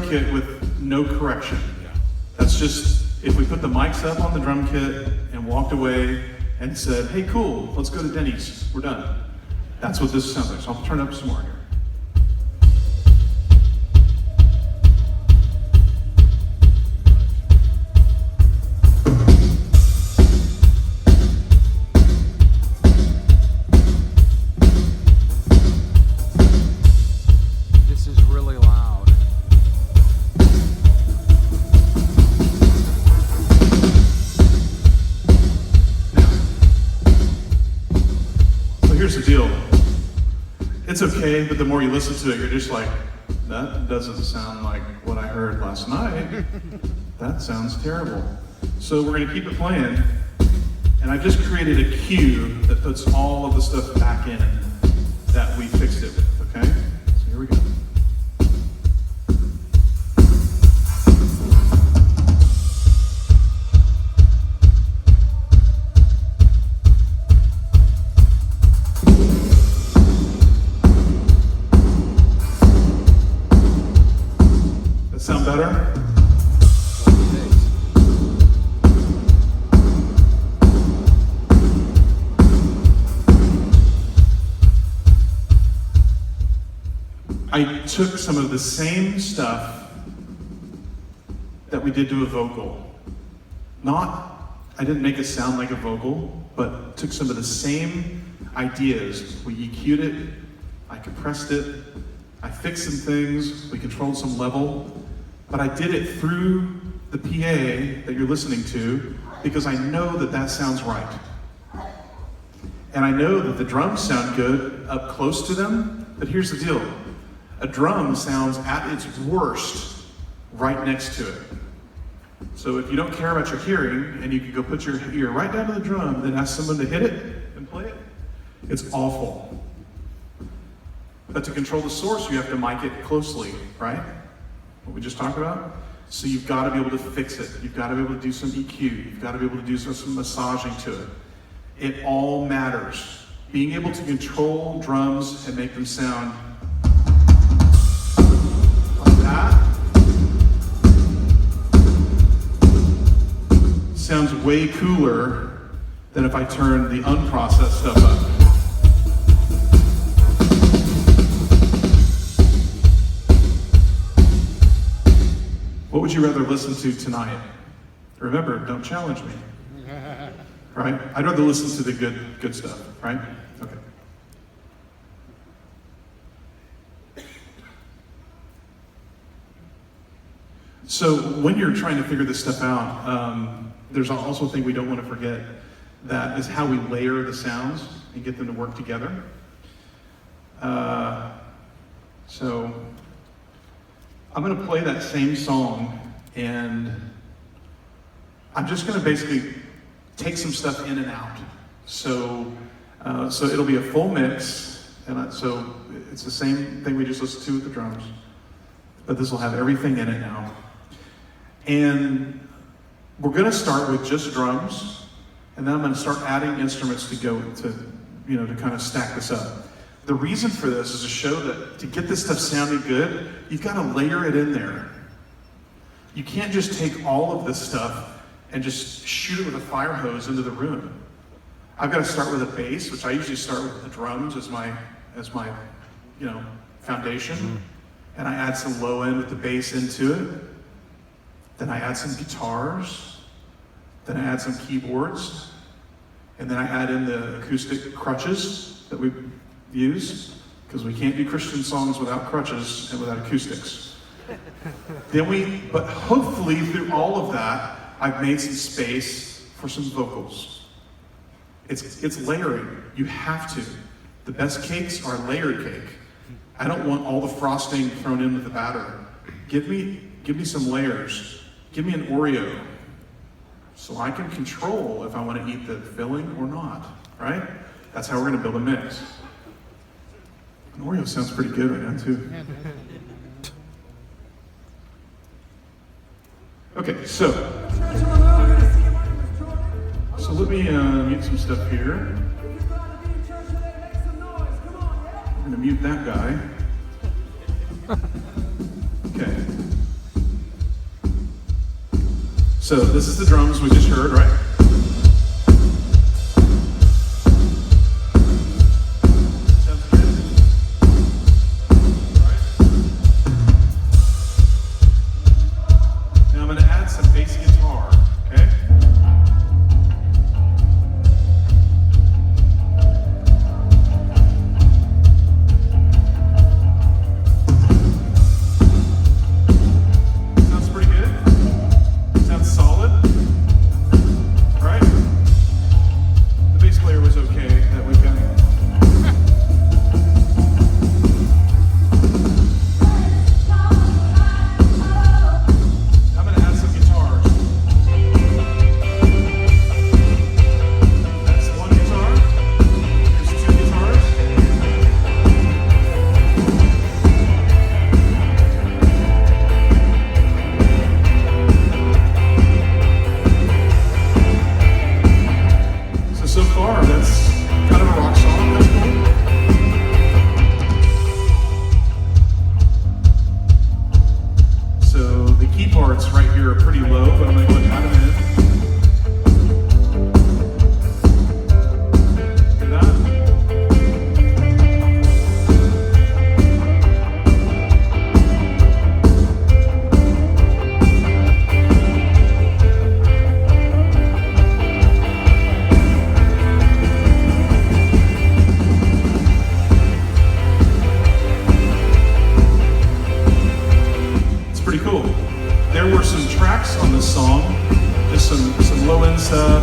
Kit with no correction. That's just, if we put the mics up on the drum kit and walked away and said, hey, cool, let's go to Denny's, we're done. That's what this sounds like. So I'll turn it up some more here. Here's the deal. It's okay, but the more you listen to it, you're just like, that doesn't sound like what I heard last night. That sounds terrible. So we're going to keep it playing. And I just created a cue that puts all of the stuff back in that we fixed it with, okay? So here we go. Sound better? I took some of the same stuff that we did to a vocal. I didn't make it sound like a vocal, but took some of the same ideas. We EQ'd it, I compressed it, I fixed some things, we controlled some level. But I did it through the PA that you're listening to because I know that that sounds right. And I know that the drums sound good up close to them, but here's the deal. A drum sounds at its worst right next to it. So if you don't care about your hearing and you can go put your ear right down to the drum, then ask someone to hit it and play it, it's awful. But to control the source, you have to mic it closely, right? What we just talked about. So you've got to be able to fix it. You've got to be able to do some EQ. You've got to be able to do some massaging to it. It all matters. Being able to control drums and make them sound like that sounds way cooler than if I turn the unprocessed stuff up. What would you rather listen to tonight? Remember, don't challenge me. Right? I'd rather listen to the good stuff, right? Okay. So when you're trying to figure this stuff out, there's also a thing we don't want to forget, that is how we layer the sounds and get them to work together. So I'm going to play that same song, and I'm just going to basically take some stuff in and out. So it'll be a full mix, and so it's the same thing we just listened to with the drums, but this will have everything in it now. And we're going to start with just drums, and then I'm going to start adding instruments to go to kind of stack this up. The reason for this is to show that to get this stuff sounding good, you've got to layer it in there. You can't just take all of this stuff and just shoot it with a fire hose into the room. I've got to start with a bass, which I usually start with the drums as my foundation. And I add some low end with the bass into it. Then I add some guitars. Then I add some keyboards. And then I add in the acoustic crutches that we use, because we can't do Christian songs without crutches and without acoustics. But hopefully through all of that, I've made some space for some vocals. It's layering. You have to. The best cakes are layered cake. I don't want all the frosting thrown in with the batter. Give me some layers. Give me an Oreo so I can control if I want to eat the filling or not, right? That's how we're going to build a mix. An Oreo sounds pretty good right now, too. Okay, so let me mute some stuff here. I'm going to mute that guy. Okay. So this is the drums we just heard, right? Sounds good. All right. Now I'm going to add some bass guitar, okay?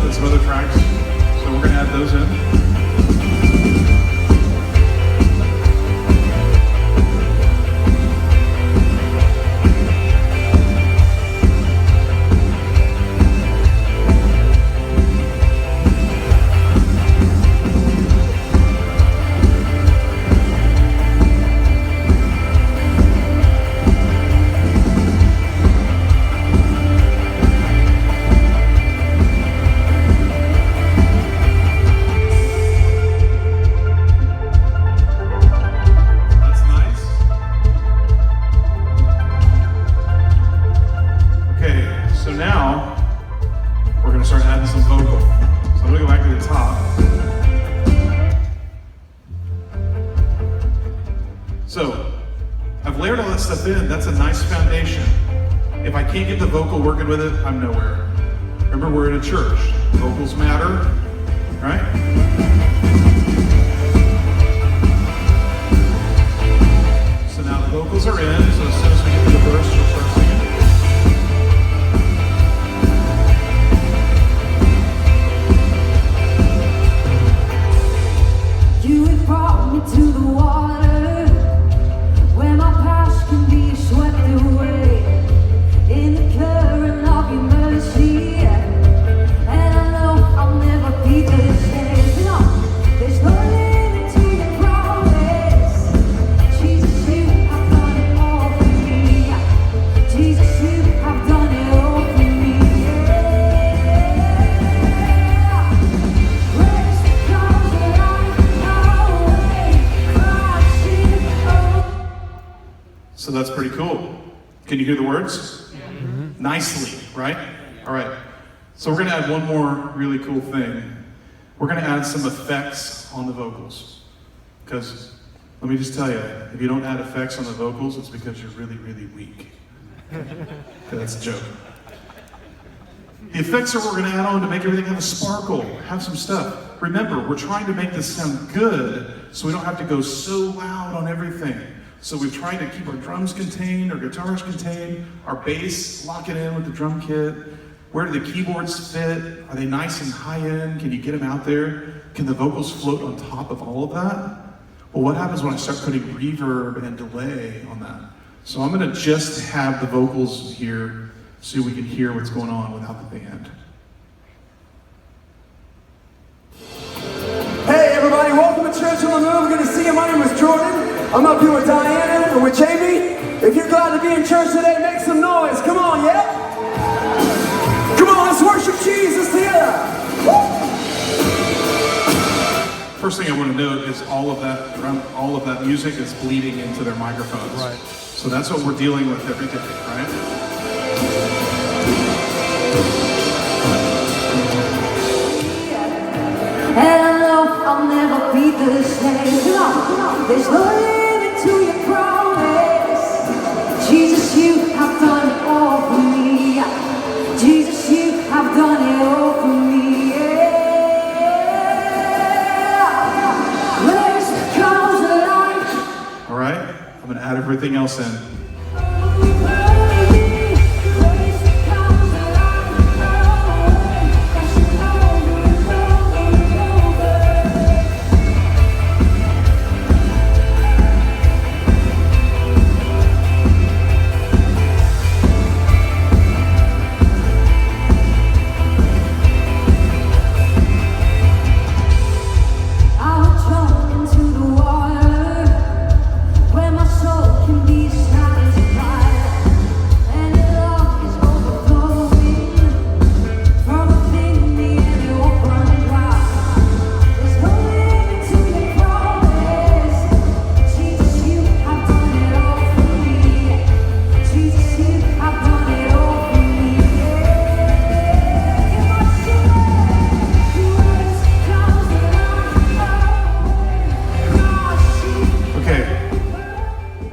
And some other tracks, so we're going to add those in. So, I've layered all that stuff in. That's a nice foundation. If I can't get the vocal working with it, I'm nowhere. Remember, we're in a church. Vocals matter, right? So now the vocals are in, so as soon as we get to the verse, we'll start singing. You have brought me to the water, where my past can be swept away in the current of your mercy. And I know I'll never be the same. No, there's no limit to your promise. Jesus, you have done it all for me. Jesus, you have done it all for me. Grace comes along our way, crashing over. So that's pretty cool. Can you hear the words? Nicely, right? All right. So we're going to add one more really cool thing. We're going to add some effects on the vocals. Because let me just tell you, if you don't add effects on the vocals, it's because you're really, really weak. Okay, that's a joke. The effects are what we're going to add on to make everything have a sparkle, have some stuff. Remember, we're trying to make this sound good so we don't have to go so loud on everything. So we've tried to keep our drums contained, our guitars contained, our bass, lock it in with the drum kit. Where do the keyboards fit? Are they nice and high end? Can you get them out there? Can the vocals float on top of all of that? Well, what happens when I start putting reverb and delay on that? So I'm gonna just have the vocals here so we can hear what's going on without the band. Hey everybody, welcome to Church on the Move. Good to see you. My name is Jordan. I'm up here with Diana and with Jamie. If you're glad to be in church today, make some noise. Come on, yeah? Come on, let's worship Jesus together. Woo! First thing I want to note is all of that music is bleeding into their microphones. Right. So that's what we're dealing with every day, right? And I know I'll never be the same. Come on. There's no limit to your promise. Jesus, you have done it all for me. Jesus, you have done it all for me. Yeah. Grace comes alive. All right? I'm going to add everything else in.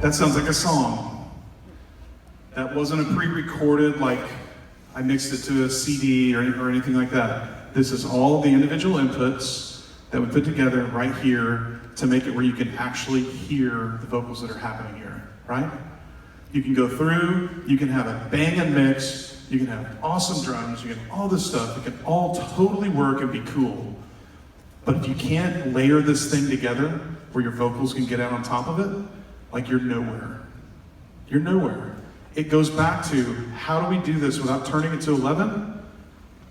That sounds like a song. That wasn't a pre-recorded, like I mixed it to a CD or anything like that. This is all the individual inputs that we put together right here to make it where you can actually hear the vocals that are happening here, right? You can go through, you can have a banging mix, you can have awesome drums, you can all this stuff, it can all totally work and be cool. But if you can't layer this thing together where your vocals can get out on top of it, like you're nowhere. You're nowhere. It goes back to, how do we do this without turning it to 11?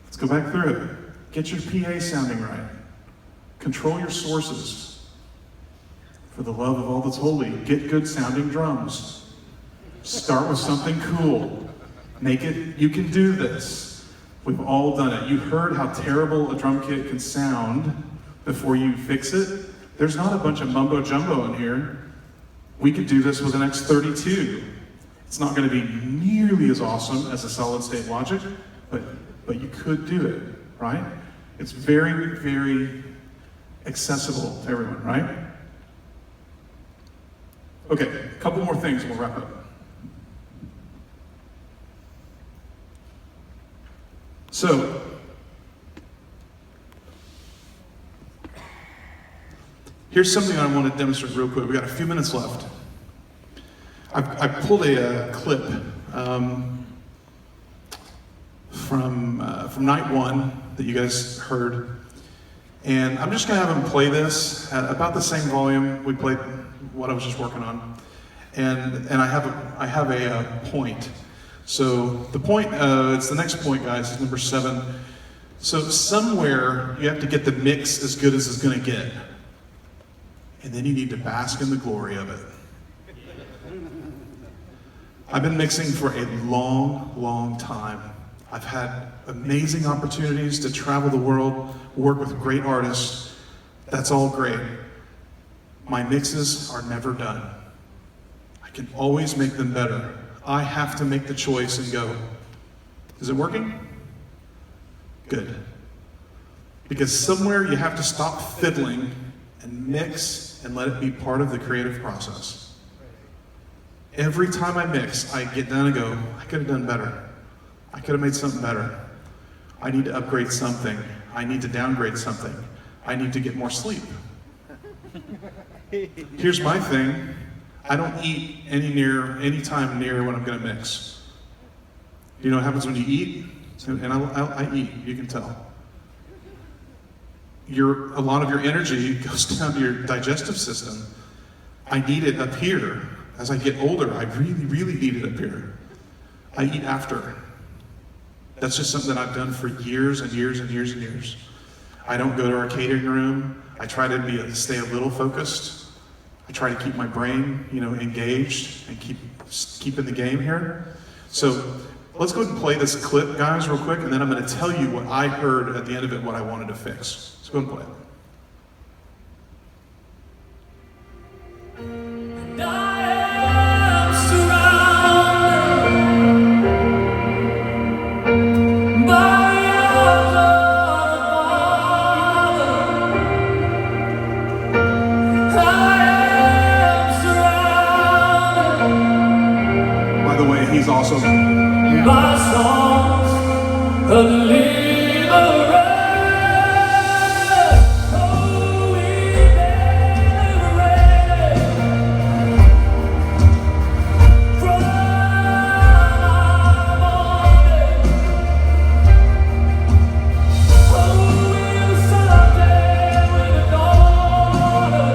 Let's go back through it. Get your PA sounding right. Control your sources. For the love of all that's holy, get good sounding drums. Start with something cool. Make it, you can do this. We've all done it. You heard how terrible a drum kit can sound before you fix it. There's not a bunch of mumbo jumbo in here. We could do this with an X32. It's not going to be nearly as awesome as a solid state Logic, but you could do it, right? It's very, very accessible to everyone, right? Okay, a couple more things and we'll wrap up. So, here's something I want to demonstrate real quick. We got a few minutes left. I pulled a clip from night one that you guys heard, and I'm just gonna have him play this at about the same volume we played what I was just working on, and I have a point. So the point, it's the next point, guys. It's number 7. So somewhere you have to get the mix as good as it's gonna get. And then you need to bask in the glory of it. I've been mixing for a long, long time. I've had amazing opportunities to travel the world, work with great artists. That's all great. My mixes are never done. I can always make them better. I have to make the choice and go, is it working? Good. Because somewhere you have to stop fiddling and mix and let it be part of the creative process. Every time I mix, I get down and go, I could have done better. I could have made something better. I need to upgrade something. I need to downgrade something. I need to get more sleep. Here's my thing. I don't eat any time near when I'm gonna mix. You know what happens when you eat? And I eat, you can tell. a lot of your energy goes down to your digestive system. I need it up here. As I get older, I really, really need it up here. I eat after. That's just something that I've done for years and years and years and years. I don't go to our catering room. I try to stay a little focused. I try to keep my brain, engaged and keep in the game here. So let's go ahead and play this clip, guys, real quick, and then I'm going to tell you what I heard at the end of it, what I wanted to fix. Let's go ahead and play it. He's also my songs of deliverance. Oh, we liberated from our bondage. Oh, we'll someday win a daughter.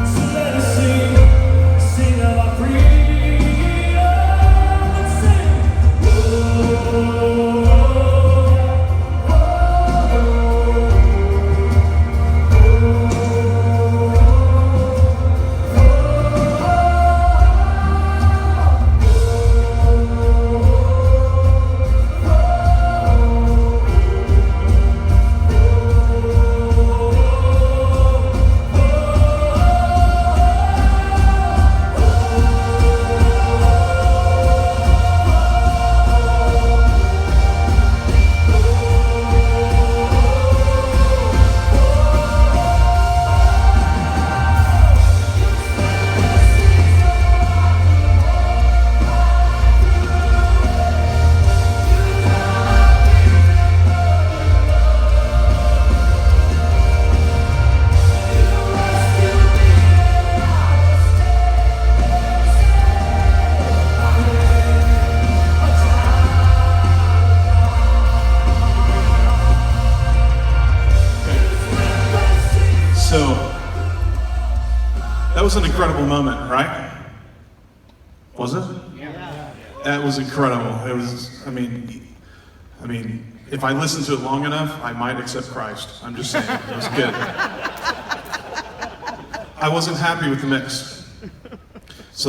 So let us sing of our freedom. That was an incredible moment, right? Was it? Yeah. That was incredible. It was, I mean, if I listened to it long enough, I might accept Christ. I'm just saying, it was good. I wasn't happy with the mix. So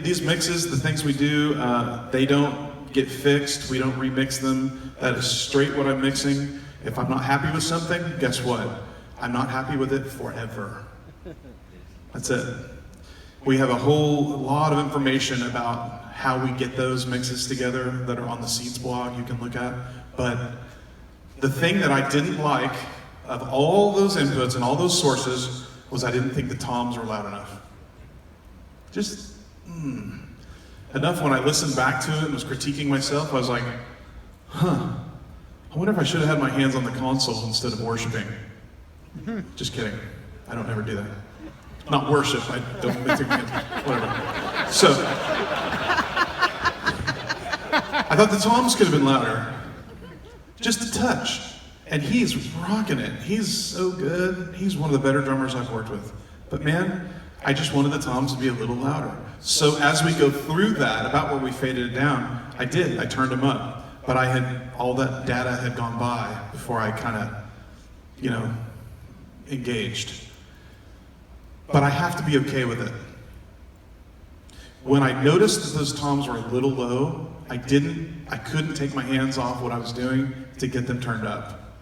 these mixes, the things we do, they don't get fixed. We don't remix them. That is straight what I'm mixing. If I'm not happy with something, guess what? I'm not happy with it forever. That's it. We have a whole lot of information about how we get those mixes together that are on the Seeds blog you can look at. But the thing that I didn't like of all those inputs and all those sources was I didn't think the toms were loud enough. Just enough. When I listened back to it and was critiquing myself, I was like, I wonder if I should have had my hands on the console instead of worshiping. Just kidding. I don't ever do that. Not worship, I don't take my hands, whatever. So, I thought the toms could have been louder. Just a touch. And he's rocking it. He's so good. He's one of the better drummers I've worked with. But man, I just wanted the toms to be a little louder. So as we go through that, about where we faded it down, I turned them up. But all that data had gone by before I kind of, engaged. But I have to be okay with it. When I noticed that those toms were a little low, I couldn't take my hands off what I was doing to get them turned up.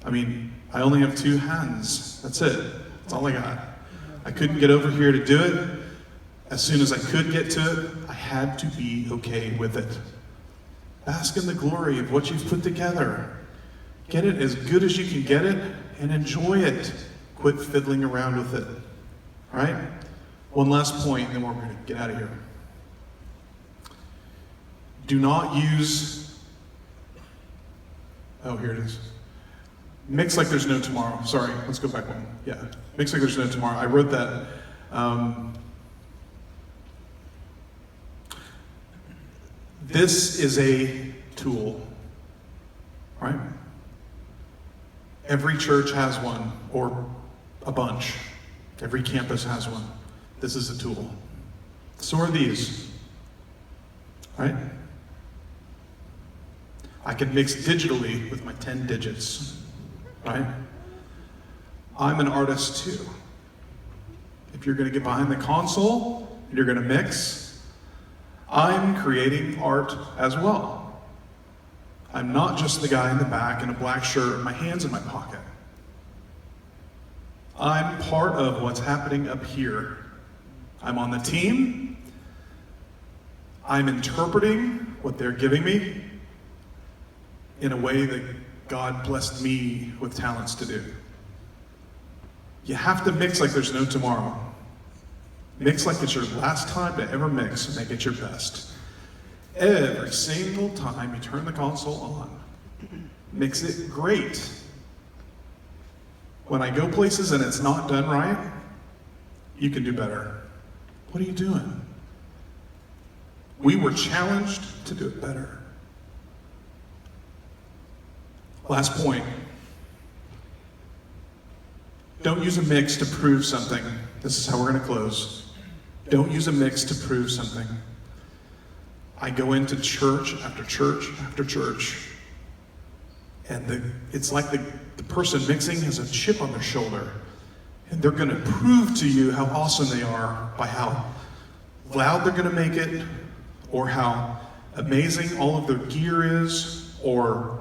I mean, I only have two hands. That's it. That's all I got. I couldn't get over here to do it. As soon as I could get to it, I had to be okay with it. Bask in the glory of what you've put together. Get it as good as you can get it and enjoy it. Quit fiddling around with it. All right? One last point, and then we're going to get out of here. Do not use, here it is. Mix like there's no tomorrow. Sorry, let's go back one. Yeah, mix like there's no tomorrow. I wrote that. This is a tool, right? Every church has one, or a bunch. Every campus has one. This is a tool. So are these, right? I can mix digitally with my 10 digits, right? I'm an artist too. If you're gonna get behind the console and you're gonna mix, I'm creating art as well. I'm not just the guy in the back in a black shirt with my hands in my pocket. I'm part of what's happening up here. I'm on the team. I'm interpreting what they're giving me in a way that God blessed me with talents to do. You have to mix like there's no tomorrow. Mix like it's your last time to ever mix and make it your best. Every single time you turn the console on, mix it great. When I go places and it's not done right, you can do better. What are you doing? We were challenged to do it better. Last point. Don't use a mix to prove something. This is how we're going to close. Don't use a mix to prove something. I go into church after church after church, and it's like the person mixing has a chip on their shoulder, and they're going to prove to you how awesome they are by how loud they're going to make it, or how amazing all of their gear is, or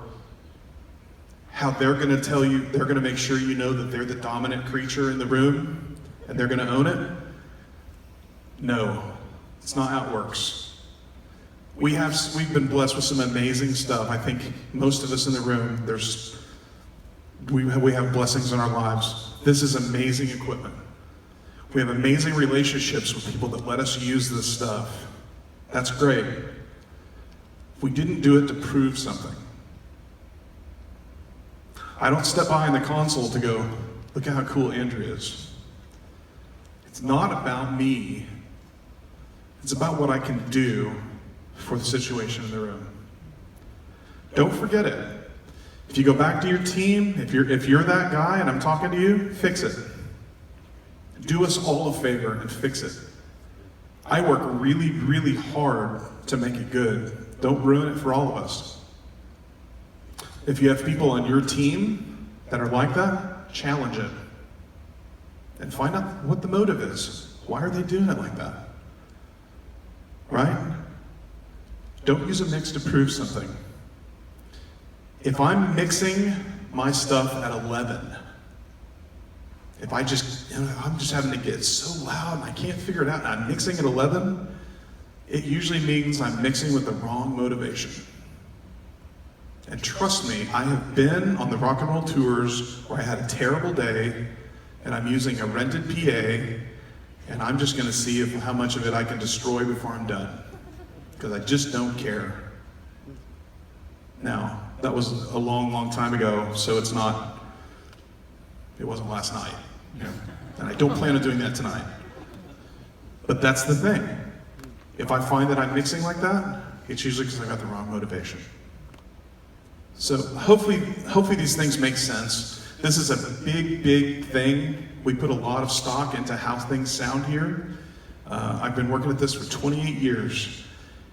how they're going to tell you, they're going to make sure you know that they're the dominant creature in the room and they're going to own it. No, it's not how it works. We've been blessed with some amazing stuff. I think most of us in the room, we have blessings in our lives. This is amazing equipment. We have amazing relationships with people that let us use this stuff. That's great. We didn't do it to prove something. I don't step behind the console to go, look at how cool Andrew is. It's not about me. It's about what I can do for the situation in the room. Don't forget it. If you go back to your team, if you're that guy and I'm talking to you, fix it. Do us all a favor and fix it. I work really, really hard to make it good. Don't ruin it for all of us. If you have people on your team that are like that, challenge it. And find out what the motive is. Why are they doing it like that? Right? Don't use a mix to prove something. If I'm mixing my stuff at 11, if I'm just having to get so loud and I can't figure it out and I'm mixing at 11, it usually means I'm mixing with the wrong motivation. And trust me, I have been on the rock and roll tours where I had a terrible day and I'm using a rented PA and I'm just gonna see how much of it I can destroy before I'm done. Because I just don't care. Now, that was a long, long time ago, so it wasn't last night. And I don't plan on doing that tonight. But that's the thing. If I find that I'm mixing like that, it's usually because I got the wrong motivation. So hopefully these things make sense. This is a big, big thing. We put a lot of stock into how things sound here. I've been working at this for 28 years,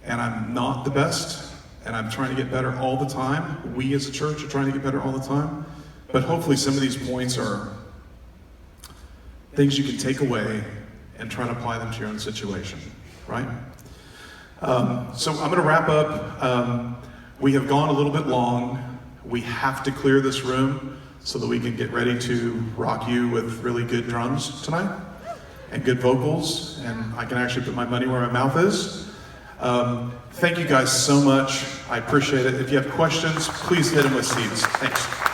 and I'm not the best, and I'm trying to get better all the time. We as a church are trying to get better all the time. But hopefully some of these points are things you can take away and try to apply them to your own situation, right? So I'm gonna wrap up. We have gone a little bit long. We have to clear this room so that we can get ready to rock you with really good drums tonight and good vocals, and I can actually put my money where my mouth is. Thank you guys so much. I appreciate it. If you have questions, please hit them with seats. Thanks.